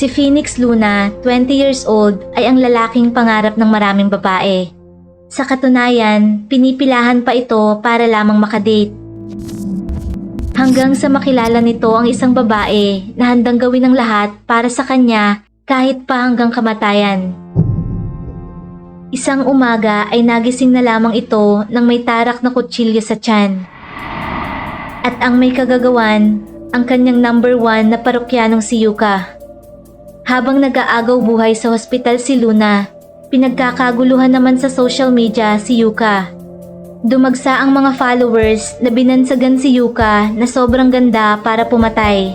Si Phoenix Luna, 20 years old, ay ang lalaking pangarap ng maraming babae. Sa katunayan, pinipilahan pa ito para lamang makadate. Hanggang sa makilala nito ang isang babae na handang gawin ang lahat para sa kanya kahit pa hanggang kamatayan. Isang umaga ay nagising na lamang ito nang may tarak na kutsilyo sa tiyan. At ang may kagagawan, ang kanyang number 1 na parokyanong si Yuka. Habang nag-aagaw buhay sa hospital si Luna, pinagkakaguluhan naman sa social media si Yuka. Dumagsa ang mga followers na binansagan si Yuka na sobrang ganda para pumatay.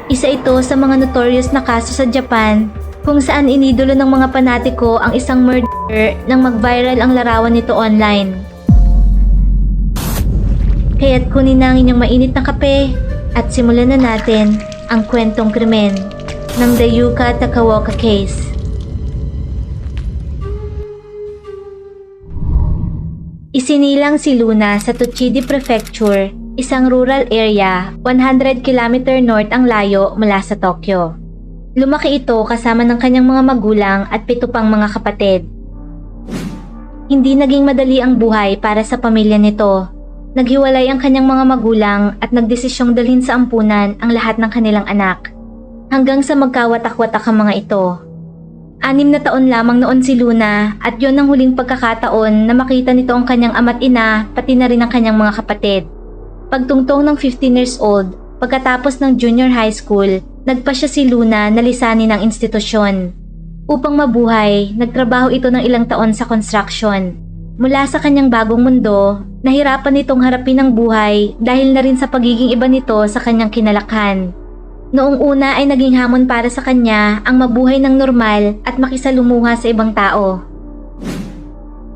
Isa ito sa mga notorious na kaso sa Japan kung saan inidolo ng mga panatiko ang isang murderer nang mag-viral ang larawan nito online. Kaya't kunin na ang inyong mainit na kape at simulan na natin ang kwentong krimen ng The Yuka Takaoka Case. Isinilang si Luna sa Tochigi Prefecture, isang rural area, 100 km north ang layo mula sa Tokyo. Lumaki ito kasama ng kanyang mga magulang at 7 pang mga kapatid. Hindi naging madali ang buhay para sa pamilya nito. Naghiwalay ang kanyang mga magulang at nagdesisyong dalhin sa ampunan ang lahat ng kanilang anak. Hanggang sa magkawatak-watak ang mga ito. 6 na taon lamang noon si Luna at yon ang huling pagkakataon na makita nito ang kanyang ama't ina pati na rin ang kanyang mga kapatid. Pagtungtong ng 15 years old, pagkatapos ng junior high school, nagpasya si Luna na lisanin ng institusyon. Upang mabuhay, nagtrabaho ito ng ilang taon sa construction. Mula sa kanyang bagong mundo, nahirapan nitong harapin ang buhay dahil na rin sa pagiging iba nito sa kanyang kinalakhan. Noong una ay naging hamon para sa kanya ang mabuhay ng normal at makisalumuha sa ibang tao.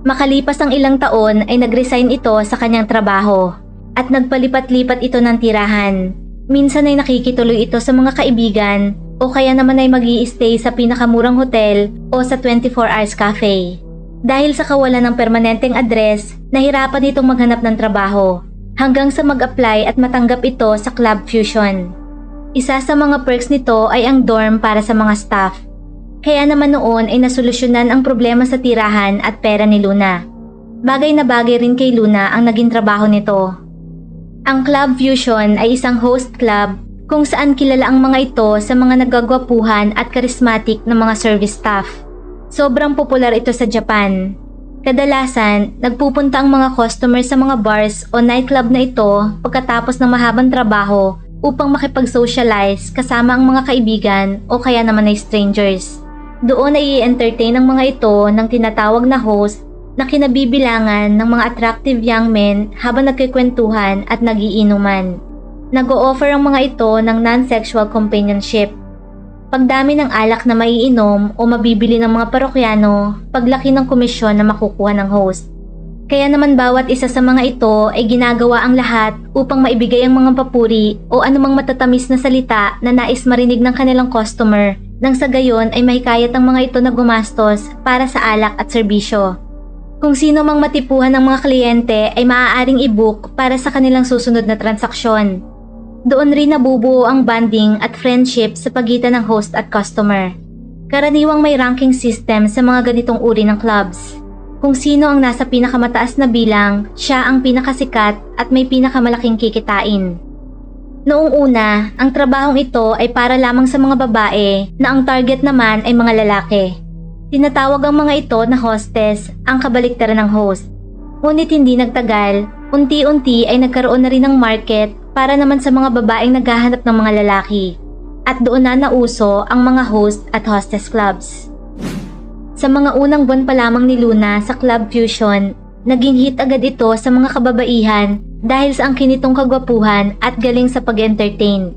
Makalipas ang ilang taon ay nag-resign ito sa kanyang trabaho at nagpalipat-lipat ito ng tirahan. Minsan ay nakikituloy ito sa mga kaibigan o kaya naman ay mag-i-stay sa pinakamurang hotel o sa 24 hours cafe. Dahil sa kawalan ng permanenteng address, nahirapan itong maghanap ng trabaho hanggang sa mag-apply at matanggap ito sa Club Fusion. Isa sa mga perks nito ay ang dorm para sa mga staff. Kaya naman noon ay nasolusyonan ang problema sa tirahan at pera ni Luna. Bagay na bagay rin kay Luna ang naging trabaho nito. Ang Club Fusion ay isang host club kung saan kilala ang mga ito sa mga nagagwapuhan at charismatic na mga service staff. Sobrang popular ito sa Japan. Kadalasan, nagpupunta ang mga customer sa mga bars o nightclub na ito pagkatapos ng mahabang trabaho upang makipag-socialize kasama ang mga kaibigan o kaya naman ay strangers. Doon ay i-entertain ang mga ito ng tinatawag na host na kinabibilangan ng mga attractive young men habang nagkikwentuhan at nagiinuman. Nag-o-offer ang mga ito ng non-sexual companionship. Pagdami ng alak na maiinom o mabibili ng mga parokyano, paglaki ng komisyon na makukuha ng host. Kaya naman bawat isa sa mga ito ay ginagawa ang lahat upang maibigay ang mga papuri o anumang matatamis na salita na nais marinig ng kanilang customer nang sa gayon ay mahikayat ang mga ito na gumastos para sa alak at serbisyo. Kung sino mang matipuhan ng mga kliyente ay maaaring i-book para sa kanilang susunod na transaksyon. Doon rin nabubuo ang bonding at friendship sa pagitan ng host at customer. Karaniwang may ranking system sa mga ganitong uri ng clubs. Kung sino ang nasa pinakamataas na bilang, siya ang pinakasikat at may pinakamalaking kikitain. Noong una, ang trabahong ito ay para lamang sa mga babae na ang target naman ay mga lalaki. Tinatawag ang mga ito na hostess, ang kabaliktaran ng host. Ngunit hindi nagtagal, unti-unti ay nagkaroon na rin ng market para naman sa mga babaeng naghahanap ng mga lalaki. At doon na nauso ang mga host at hostess clubs. Sa mga unang buwan pa lamang ni Luna sa Club Fusion, naging hit agad ito sa mga kababaihan dahil sa angkin nitong kagwapuhan at galing sa pag-entertain.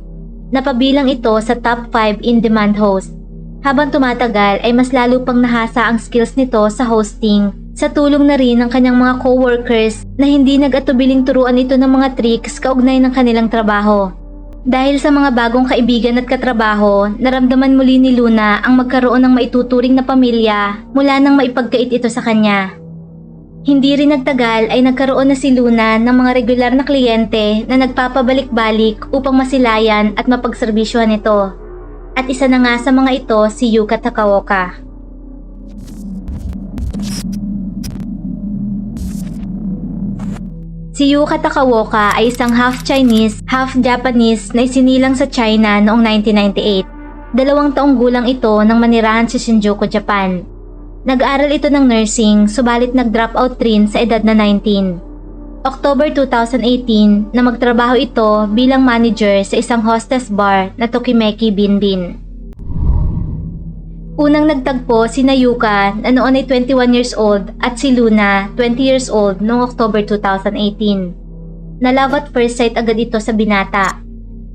Napabilang ito sa top 5 in-demand host. Habang tumatagal ay mas lalo pang nahasa ang skills nito sa hosting sa tulong na rin ng kanyang mga co-workers na hindi nag-atubiling turuan ito ng mga tricks kaugnay ng kanilang trabaho. Dahil sa mga bagong kaibigan at katrabaho, naramdaman muli ni Luna ang magkaroon ng maituturing na pamilya mula nang maipagkait ito sa kanya. Hindi rin nagtagal ay nagkaroon na si Luna ng mga regular na kliyente na nagpapabalik-balik upang masilayan at mapagserbisyuhan ito. At isa na nga sa mga ito si Yuka Takaoka. Si Yuka Takaoka ay isang half Chinese, half Japanese na isinilang sa China noong 1998. 2 taong gulang ito nang manirahan sa Shinjuku, Japan. Nag-aral ito ng nursing subalit nag-drop out rin sa edad na 19. October 2018 na magtrabaho ito bilang manager sa isang hostess bar na Tokimeki Binbin. Unang nagtagpo si Yuka na noon ay 21 years old at si Luna 20 years old noong October 2018. Na love at first sight agad ito sa binata.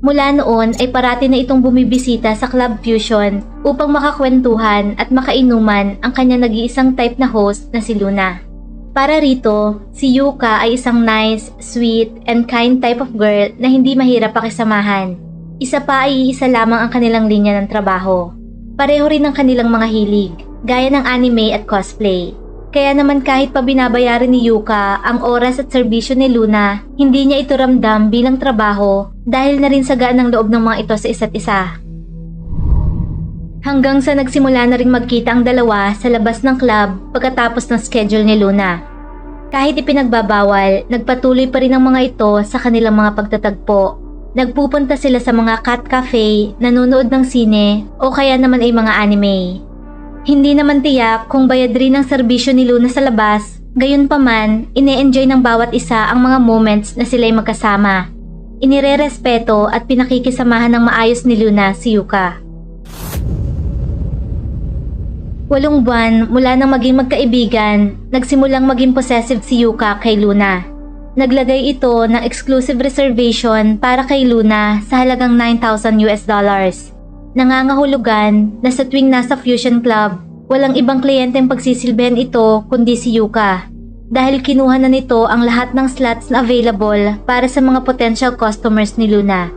Mula noon ay parati na itong bumibisita sa Club Fusion upang makakwentuhan at makainuman ang kanyang nag-iisang type na host na si Luna. Para rito, si Yuka ay isang nice, sweet, and kind type of girl na hindi mahirap pakisamahan. Isa pa ay iisa lamang ang kanilang linya ng trabaho. Pareho rin ang kanilang mga hilig, gaya ng anime at cosplay. Kaya naman kahit pa binabayaran ni Yuka ang oras at serbisyo ni Luna, hindi niya ito ramdam bilang trabaho dahil na rin sa gaan ng loob ng mga ito sa isa't isa. Hanggang sa nagsimula na rin magkita ang dalawa sa labas ng club pagkatapos ng schedule ni Luna. Kahit ipinagbabawal, nagpatuloy pa rin ang mga ito sa kanilang mga pagtatagpo. Nagpupunta sila sa mga cat cafe, nanonood ng sine o kaya naman ay mga anime. Hindi naman tiyak kung bayad rin ang serbisyo ni Luna sa labas, gayunpaman, ine-enjoy ng bawat isa ang mga moments na sila'y magkasama. Inirerespeto at pinakikisamahan ng maayos ni Luna si Yuka. 8 buwan mula nang maging magkaibigan, nagsimulang maging possessive si Yuka kay Luna. Naglagay ito ng exclusive reservation para kay Luna sa halagang $9,000. Nangangahulugan na sa tuwing nasa Fusion Club, walang ibang kliyenteng pagsisilbihan ito kundi si Yuka. Dahil kinuha na nito ang lahat ng slots na available para sa mga potential customers ni Luna.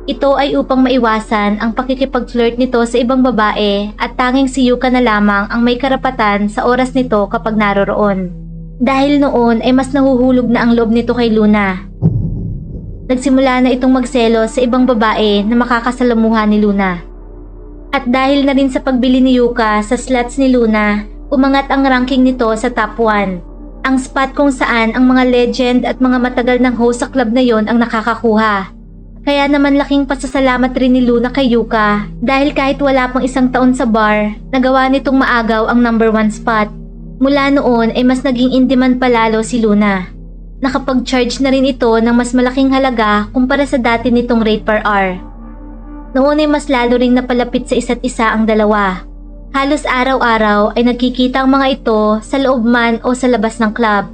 Ito ay upang maiwasan ang pakikipag-flirt nito sa ibang babae at tanging si Yuka na lamang ang may karapatan sa oras nito kapag naroroon. Dahil noon ay mas nahuhulog na ang loob nito kay Luna. Nagsimula na itong magselos sa ibang babae na makakasalamuha ni Luna. At dahil na rin sa pagbili ni Yuka sa slots ni Luna, umangat ang ranking nito sa top 1. Ang spot kung saan ang mga legend at mga matagal ng host sa club na yon ang nakakakuha. Kaya naman laking pasasalamat rin ni Luna kay Yuka dahil kahit wala pang 1 taon sa bar, nagawa nitong maagaw ang number 1 spot. Mula noon ay mas naging in-demand palalo si Luna. Nakapag-charge na rin ito ng mas malaking halaga kumpara sa dati nitong rate per hour. Noon ay mas lalo ring napalapit sa isa't isa ang dalawa. Halos araw-araw ay nagkikita ang mga ito sa loob man o sa labas ng club.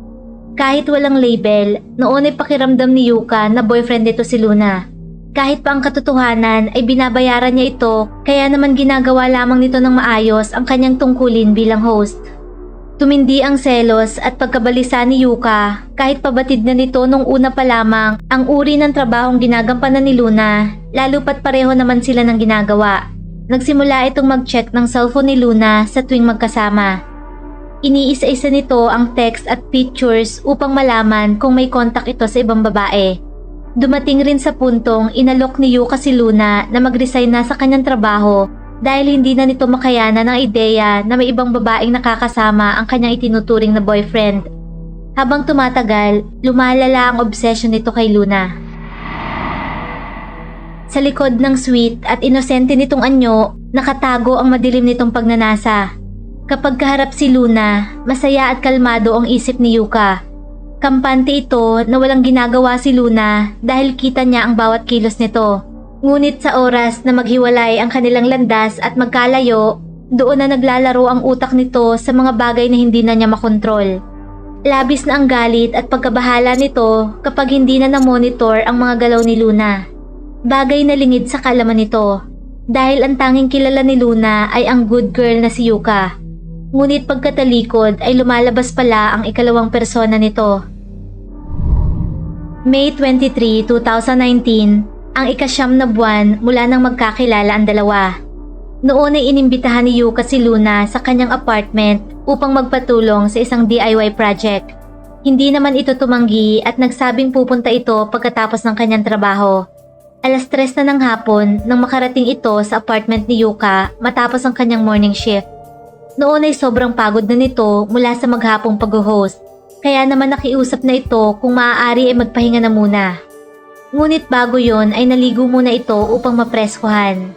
Kahit walang label, noon ay pakiramdam ni Yuka na boyfriend nito si Luna. Kahit pa ang katotohanan ay binabayaran niya ito, kaya naman ginagawa lamang nito ng maayos ang kanyang tungkulin bilang host. Tumindi ang selos at pagkabalisa ni Yuka kahit pabatid na nito nung una pa lamang ang uri ng trabahong ginagampanan ni Luna, lalo pat pareho naman sila ng ginagawa. Nagsimula itong mag-check ng cellphone ni Luna sa tuwing magkasama. Iniisa-isa nito ang text at pictures upang malaman kung may contact ito sa ibang babae. Dumating rin sa puntong inalok ni Yuka si Luna na mag-resign na sa kanyang trabaho dahil hindi na nito makayanan ang ideya na may ibang babaeng nakakasama ang kanyang itinuturing na boyfriend. Habang tumatagal, lumalala ang obsession nito kay Luna. Sa likod ng sweet at inosente nitong anyo, nakatago ang madilim nitong pagnanasa. Kapag kaharap si Luna, masaya at kalmado ang isip ni Yuka. Kampante ito na walang ginagawa si Luna dahil kita niya ang bawat kilos nito. Ngunit sa oras na maghiwalay ang kanilang landas at magkalayo, doon na naglalaro ang utak nito sa mga bagay na hindi na niya makontrol. Labis na ang galit at pagkabahala nito kapag hindi na na-monitor ang mga galaw ni Luna. Bagay na lingid sa kalaman nito, dahil ang tanging kilala ni Luna ay ang good girl na si Yuka. Ngunit pagkatalikod ay lumalabas pala ang ikalawang persona nito. May 23, 2019, ang ika-9 na buwan mula nang magkakilala ang dalawa. Noon ay inimbitahan ni Yuka si Luna sa kanyang apartment upang magpatulong sa isang DIY project. Hindi naman ito tumanggi at nagsabing pupunta ito pagkatapos ng kanyang trabaho. 3:00 na ng hapon nang makarating ito sa apartment ni Yuka matapos ang kanyang morning shift. Noon ay sobrang pagod na nito mula sa maghapong pag-host, kaya naman nakiusap na ito kung maaari ay magpahinga na muna. Ngunit bago yon ay naligo muna ito upang mapreskuhan.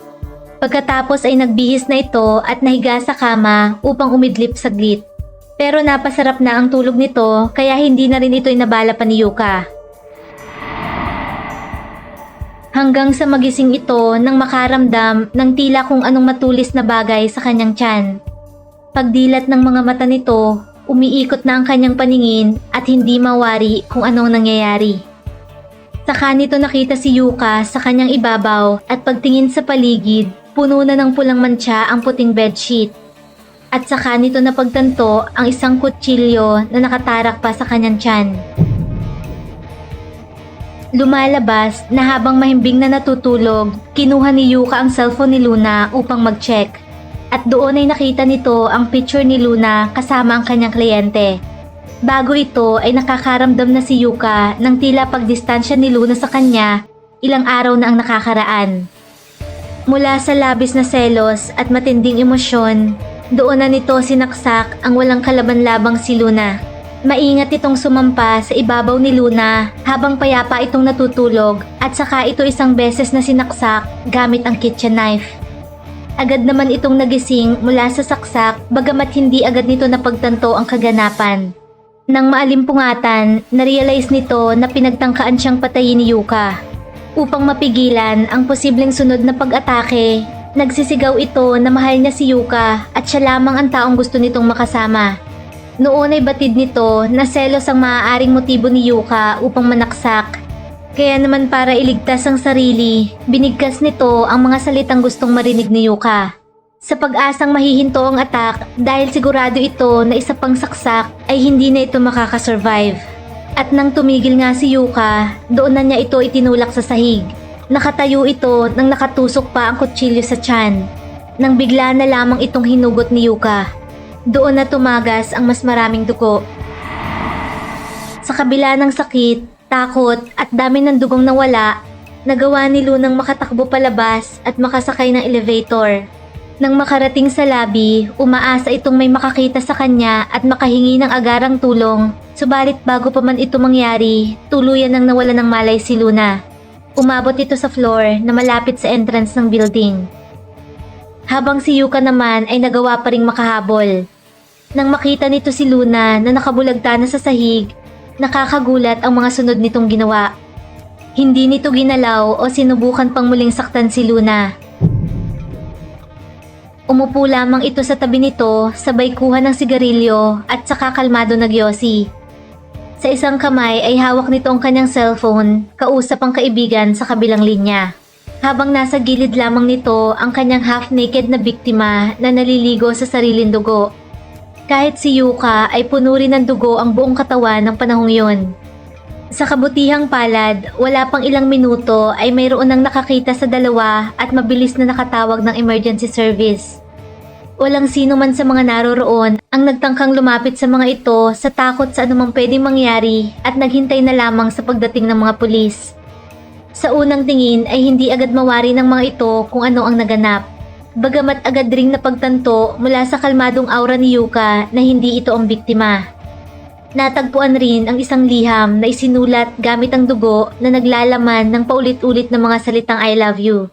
Pagkatapos ay nagbihis na ito at nahiga sa kama upang umidlip saglit. Pero napasarap na ang tulog nito kaya hindi na rin ito inabala pa ni Yuka. Hanggang sa magising ito nang makaramdam ng tila kung anong matulis na bagay sa kanyang tiyan. Pagdilat ng mga mata nito, umiikot na ang kanyang paningin at hindi mawari kung anong nangyayari. Saka nito nakita si Yuka sa kanyang ibabaw at pagtingin sa paligid, puno na ng pulang mantsa ang puting bedsheet. At saka nito napagtanto ang isang kutsilyo na nakatarak pa sa kanyang tiyan. Lumalabas na habang mahimbing na natutulog, kinuha ni Yuka ang cellphone ni Luna upang mag-check. At doon ay nakita nito ang picture ni Luna kasama ang kanyang kliyente. Bago ito ay nakakaramdam na si Yuka ng tila pagdistansya ni Luna sa kanya, ilang araw na ang nakakaraan. Mula sa labis na selos at matinding emosyon, doon na nito sinaksak ang walang kalaban-labang si Luna. Maingat itong sumampa sa ibabaw ni Luna habang payapa itong natutulog at saka ito isang beses na sinaksak gamit ang kitchen knife. Agad naman itong nagising mula sa saksak bagamat hindi agad nito napagtanto ang kaganapan. Nang maalimpungatan, narealize nito na pinagtangkaan siyang patayin ni Yuka. Upang mapigilan ang posibleng sunod na pag-atake, nagsisigaw ito na mahal niya si Yuka at siya lamang ang taong gusto nitong makasama. Noon ay batid nito na selos ang maaaring motibo ni Yuka upang manaksak. Kaya naman para iligtas ang sarili, binigkas nito ang mga salitang gustong marinig ni Yuka. Sa pag-asang mahihinto ang atak dahil sigurado ito na isa pang saksak ay hindi na ito makakasurvive. At nang tumigil nga si Yuka, doon na niya ito itinulak sa sahig. Nakatayo ito nang nakatusok pa ang kutsilyo sa tiyan. Nang bigla na lamang itong hinugot ni Yuka. Doon na tumagas ang mas maraming dugo. Sa kabila ng sakit, takot at dami ng dugong nawala, nagawa ni Lunang makatakbo palabas at makasakay ng elevator. Nang makarating sa lobby, umaasa itong may makakita sa kanya at makahingi ng agarang tulong. Subalit bago pa man ito mangyari, tuluyan nang nawala ng malay si Luna. Umabot ito sa floor na malapit sa entrance ng building. Habang si Yuka naman ay nagawa pa ring makahabol. Nang makita nito si Luna na nakabulagta na sa sahig, nakakagulat ang mga sunod nitong ginawa. Hindi nito ginalaw o sinubukan pang muling saktan si Luna. Umupo lamang ito sa tabi nito, sabay kuha ng sigarilyo at saka kalmado nagyosi. Sa isang kamay ay hawak nito ang kanyang cellphone, kausap ang kaibigan sa kabilang linya. Habang nasa gilid lamang nito ang kanyang half-naked na biktima na naliligo sa sariling dugo. Kahit si Yuka ay puno rin ng dugo ang buong katawan ng panahong yon. Sa kabutihang palad, wala pang ilang minuto ay mayroon nang nakakita sa dalawa at mabilis na nakatawag ng emergency service. Walang sino man sa mga naroroon ang nagtangkang lumapit sa mga ito sa takot sa anumang pwedeng mangyari at naghintay na lamang sa pagdating ng mga pulis. Sa unang tingin ay hindi agad mawari ng mga ito kung ano ang naganap. Bagamat agad ring napagtanto mula sa kalmadong aura ni Yuka na hindi ito ang biktima. Natagpuan rin ang isang liham na isinulat gamit ang dugo na naglalaman ng paulit-ulit na mga salitang I love you.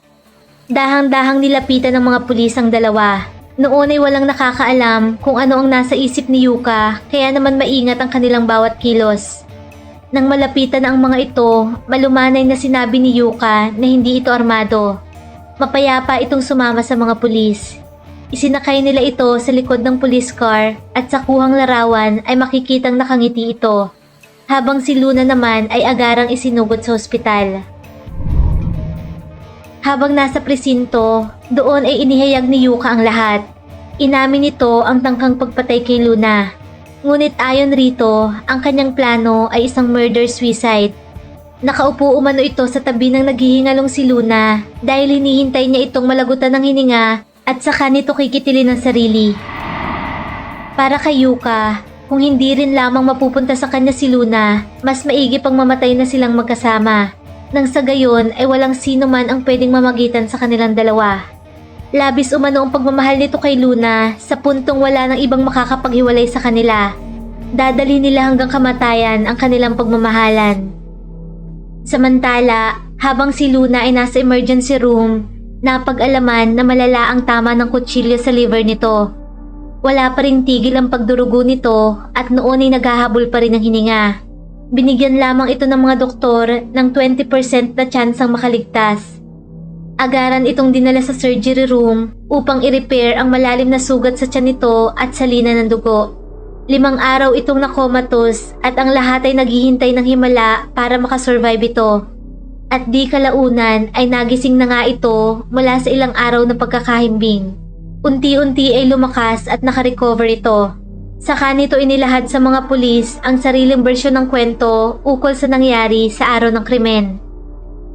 Dahang-dahang nilapitan ng mga pulis ang dalawa. Noon ay walang nakakaalam kung ano ang nasa isip ni Yuka kaya naman maingat ang kanilang bawat kilos. Nang malapitan na ang mga ito, malumanay na sinabi ni Yuka na hindi ito armado. Mapayapa itong sumama sa mga pulis. Isinakay nila ito sa likod ng police car at sa kuhang larawan ay makikitang nakangiti ito. Habang si Luna naman ay agarang isinugod sa ospital. Habang nasa presinto, doon ay inihayag ni Yuka ang lahat. Inamin nito ang tangkang pagpatay kay Luna. Ngunit ayon rito, ang kanyang plano ay isang murder-suicide. Nakaupo umano ito sa tabi ng naghihingalong si Luna dahil hinihintay niya itong malagutan ng hininga at saka nito kikitilin ng sarili. Para kay Yuka, kung hindi rin lamang mapupunta sa kanya si Luna, mas maigi pang mamatay na silang magkasama. Nang sa gayon ay walang sino man ang pwedeng mamagitan sa kanilang dalawa. Labis umano ang pagmamahal nito kay Luna sa puntong wala nang ibang makakapaghiwalay sa kanila. Dadali nila hanggang kamatayan ang kanilang pagmamahalan. Samantala, habang si Luna ay nasa emergency room, napag-alaman na malala ang tama ng kutsilyo sa liver nito. Wala pa ring tigil ang pagdurugo nito at noon ay naghahabol pa rin ang hininga. Binigyan lamang ito ng mga doktor ng 20% na tsansang makaligtas. Agaran itong dinala sa surgery room upang i-repair ang malalim na sugat sa tiyan nito at salina ng dugo. 5 araw itong nakomatos at ang lahat ay naghihintay ng himala para makasurvive ito. At di kalaunan ay nagising na nga ito mula sa ilang araw na pagkakahimbing. Unti-unti ay lumakas at nakarecover ito. Saka nito inilahad sa mga pulis ang sariling bersyon ng kwento ukol sa nangyari sa araw ng krimen.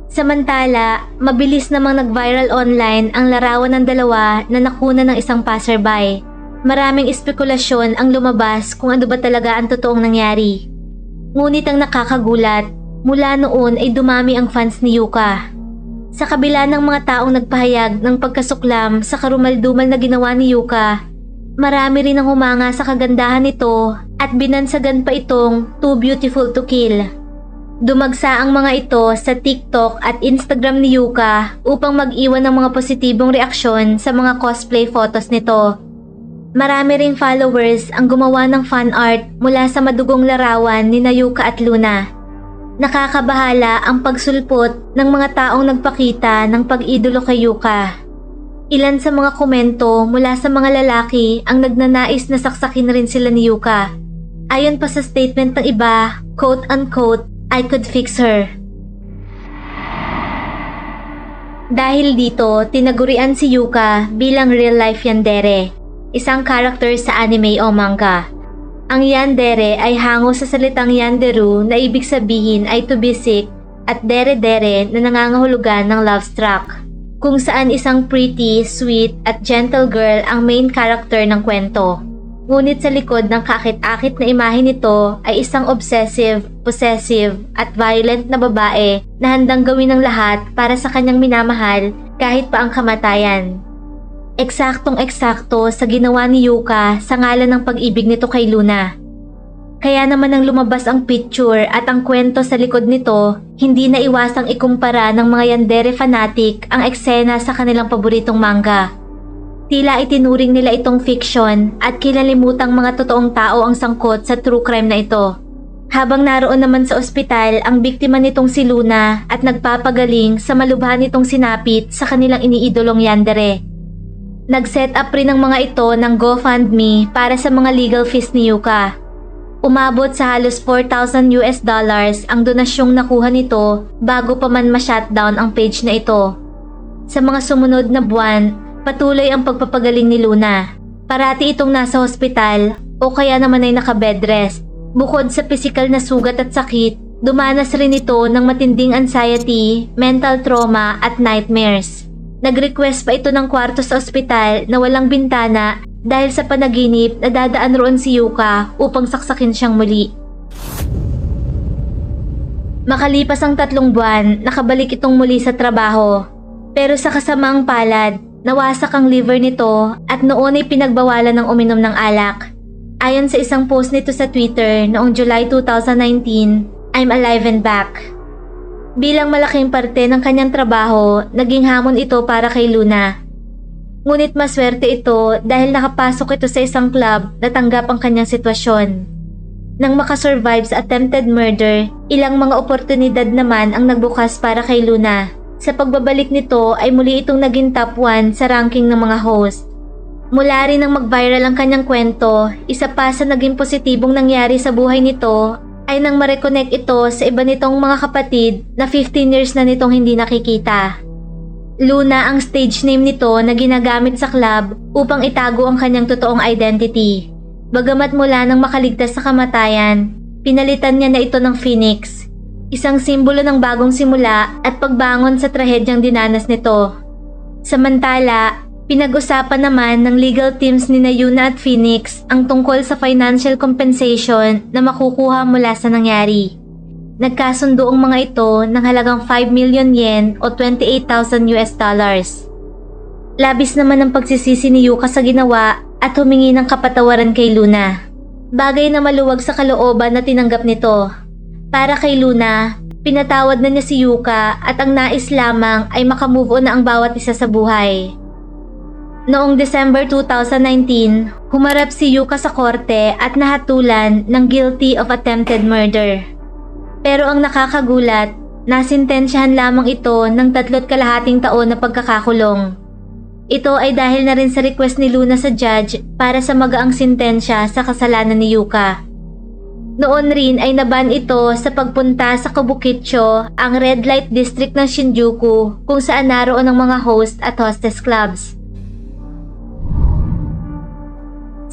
Samantala, mabilis namang nag-viral online ang larawan ng dalawa na nakuna ng isang passerby. Maraming espekulasyon ang lumabas kung ano ba talaga ang totoong nangyari. Ngunit ang nakakagulat, mula noon ay dumami ang fans ni Yuka. Sa kabila ng mga taong nagpahayag ng pagkasuklam sa karumaldumal na ginawa ni Yuka, marami rin ang humanga sa kagandahan nito at binansagan pa itong too beautiful to kill. Dumagsa ang mga ito sa TikTok at Instagram ni Yuka upang mag-iwan ng mga positibong reaksyon sa mga cosplay photos nito. Marami ring followers ang gumawa ng fan art mula sa madugong larawan ni Yuka at Luna. Nakakabahala ang pagsulpot ng mga taong nagpakita ng pag-idolo kay Yuka. Ilan sa mga komento mula sa mga lalaki ang nagnanais na saksakin rin sila ni Yuka. Ayon pa sa statement ng iba, quote-unquote, I could fix her. Dahil dito, tinagurian si Yuka bilang real-life yandere, isang character sa anime o manga. Ang yandere ay hango sa salitang yanderu na ibig sabihin ay to be sick at dere-dere na nangangahulugan ng love struck, kung saan isang pretty, sweet at gentle girl ang main character ng kwento. Ngunit sa likod ng kakit-akit na imahe nito ay isang obsessive, possessive at violent na babae na handang gawin ng lahat para sa kanyang minamahal kahit pa ang kamatayan. Eksaktong-eksakto sa ginawa ni Yuka sa ngalan ng pag-ibig nito kay Luna. Kaya naman nang lumabas ang picture at ang kwento sa likod nito, hindi na iwasang ikumpara ng mga yandere fanatic ang eksena sa kanilang paboritong manga. Tila itinuring nila itong fiction at kinalimutang mga totoong tao ang sangkot sa true crime na ito. Habang naroon naman sa ospital ang biktima nitong si Luna at nagpapagaling sa malubha nitong sinapit sa kanilang iniidolong yandere. Nag-set up rin ng mga ito ng GoFundMe para sa mga legal fees ni Yuka. Umabot sa halos $4,000 ang donasyong nakuha nito bago pa man ma-shutdown ang page na ito. Sa mga sumunod na buwan, patuloy ang pagpapagaling ni Luna. Parati itong nasa hospital o kaya naman ay naka-bed rest. Bukod sa pisikal na sugat at sakit, dumanas rin ito ng matinding anxiety, mental trauma at nightmares. Nag-request pa ito ng kwarto sa ospital na walang bintana dahil sa panaginip na dadaan roon si Yuka upang saksakin siyang muli. Makalipas ang 3 buwan, nakabalik itong muli sa trabaho. Pero sa kasamaang palad, nawasak ang liver nito at noon ay pinagbawalan ng uminom ng alak. Ayon sa isang post nito sa Twitter noong July 2019, I'm alive and back. Bilang malaking parte ng kanyang trabaho, naging hamon ito para kay Luna. Ngunit maswerte ito dahil nakapasok ito sa isang club na tanggap ang kanyang sitwasyon. Nang makasurvive sa attempted murder, ilang mga oportunidad naman ang nagbukas para kay Luna. Sa pagbabalik nito ay muli itong naging top 1 sa ranking ng mga host. Mula rin nang mag-viral ang kanyang kwento, isa pa sa naging positibong nangyari sa buhay nito ay nang ma-reconnect ito sa iba nitong mga kapatid na 15 years na nitong hindi nakikita. Luna ang stage name nito na ginagamit sa club upang itago ang kanyang totoong identity. Bagamat mula nang makaligtas sa kamatayan, pinalitan niya na ito ng Phoenix, isang simbolo ng bagong simula at pagbangon sa trahedyang dinanas nito. Samantala, pinag-usapan naman ng legal teams ni Yuna at Phoenix ang tungkol sa financial compensation na makukuha mula sa nangyari. Nagkasundo ang mga ito ng halagang 5 million yen o 28,000 US dollars. Labis naman ang pagsisisi ni Yuka sa ginawa at humingi ng kapatawaran kay Luna. Bagay na maluwag sa kalooban na tinanggap nito. Para kay Luna, pinatawad na niya si Yuka at ang nais lamang ay makamove on na ang bawat isa sa buhay. Noong December 2019, humarap si Yuka sa korte at nahatulan ng guilty of attempted murder. Pero ang nakakagulat, nasintensyahan lamang ito ng 3.5 taon na pagkakakulong. Ito ay dahil na rin sa request ni Luna sa judge para sa magaang sintensya sa kasalanan ni Yuka. Noon rin ay naban ito sa pagpunta sa Kabukicho, ang red light district ng Shinjuku, kung saan naroon ang mga host at hostess clubs.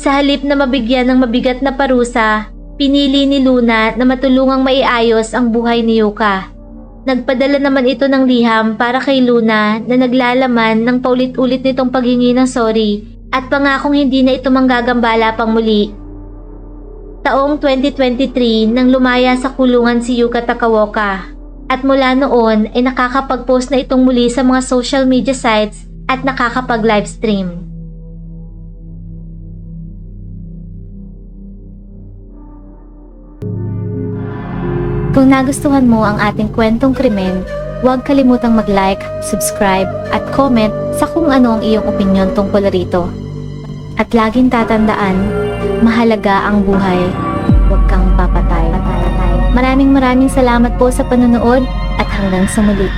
Sa halip na mabigyan ng mabigat na parusa, pinili ni Luna na matulungang maiayos ang buhay ni Yuka. Nagpadala naman ito ng liham para kay Luna na naglalaman ng paulit-ulit nitong paghingi ng sorry at pangakong hindi na ito manggagambala pang muli. Taong 2023 nang lumaya sa kulungan si Yuka Takaoka at mula noon ay nakakapag-post na itong muli sa mga social media sites at nakakapag-livestream. Kung nagustuhan mo ang ating kwentong krimen, huwag kalimutang mag-like, subscribe, at comment sa kung ano ang iyong opinyon tungkol rito. At laging tatandaan, mahalaga ang buhay, huwag kang papatay. Maraming salamat po sa panonood at hanggang sa muli.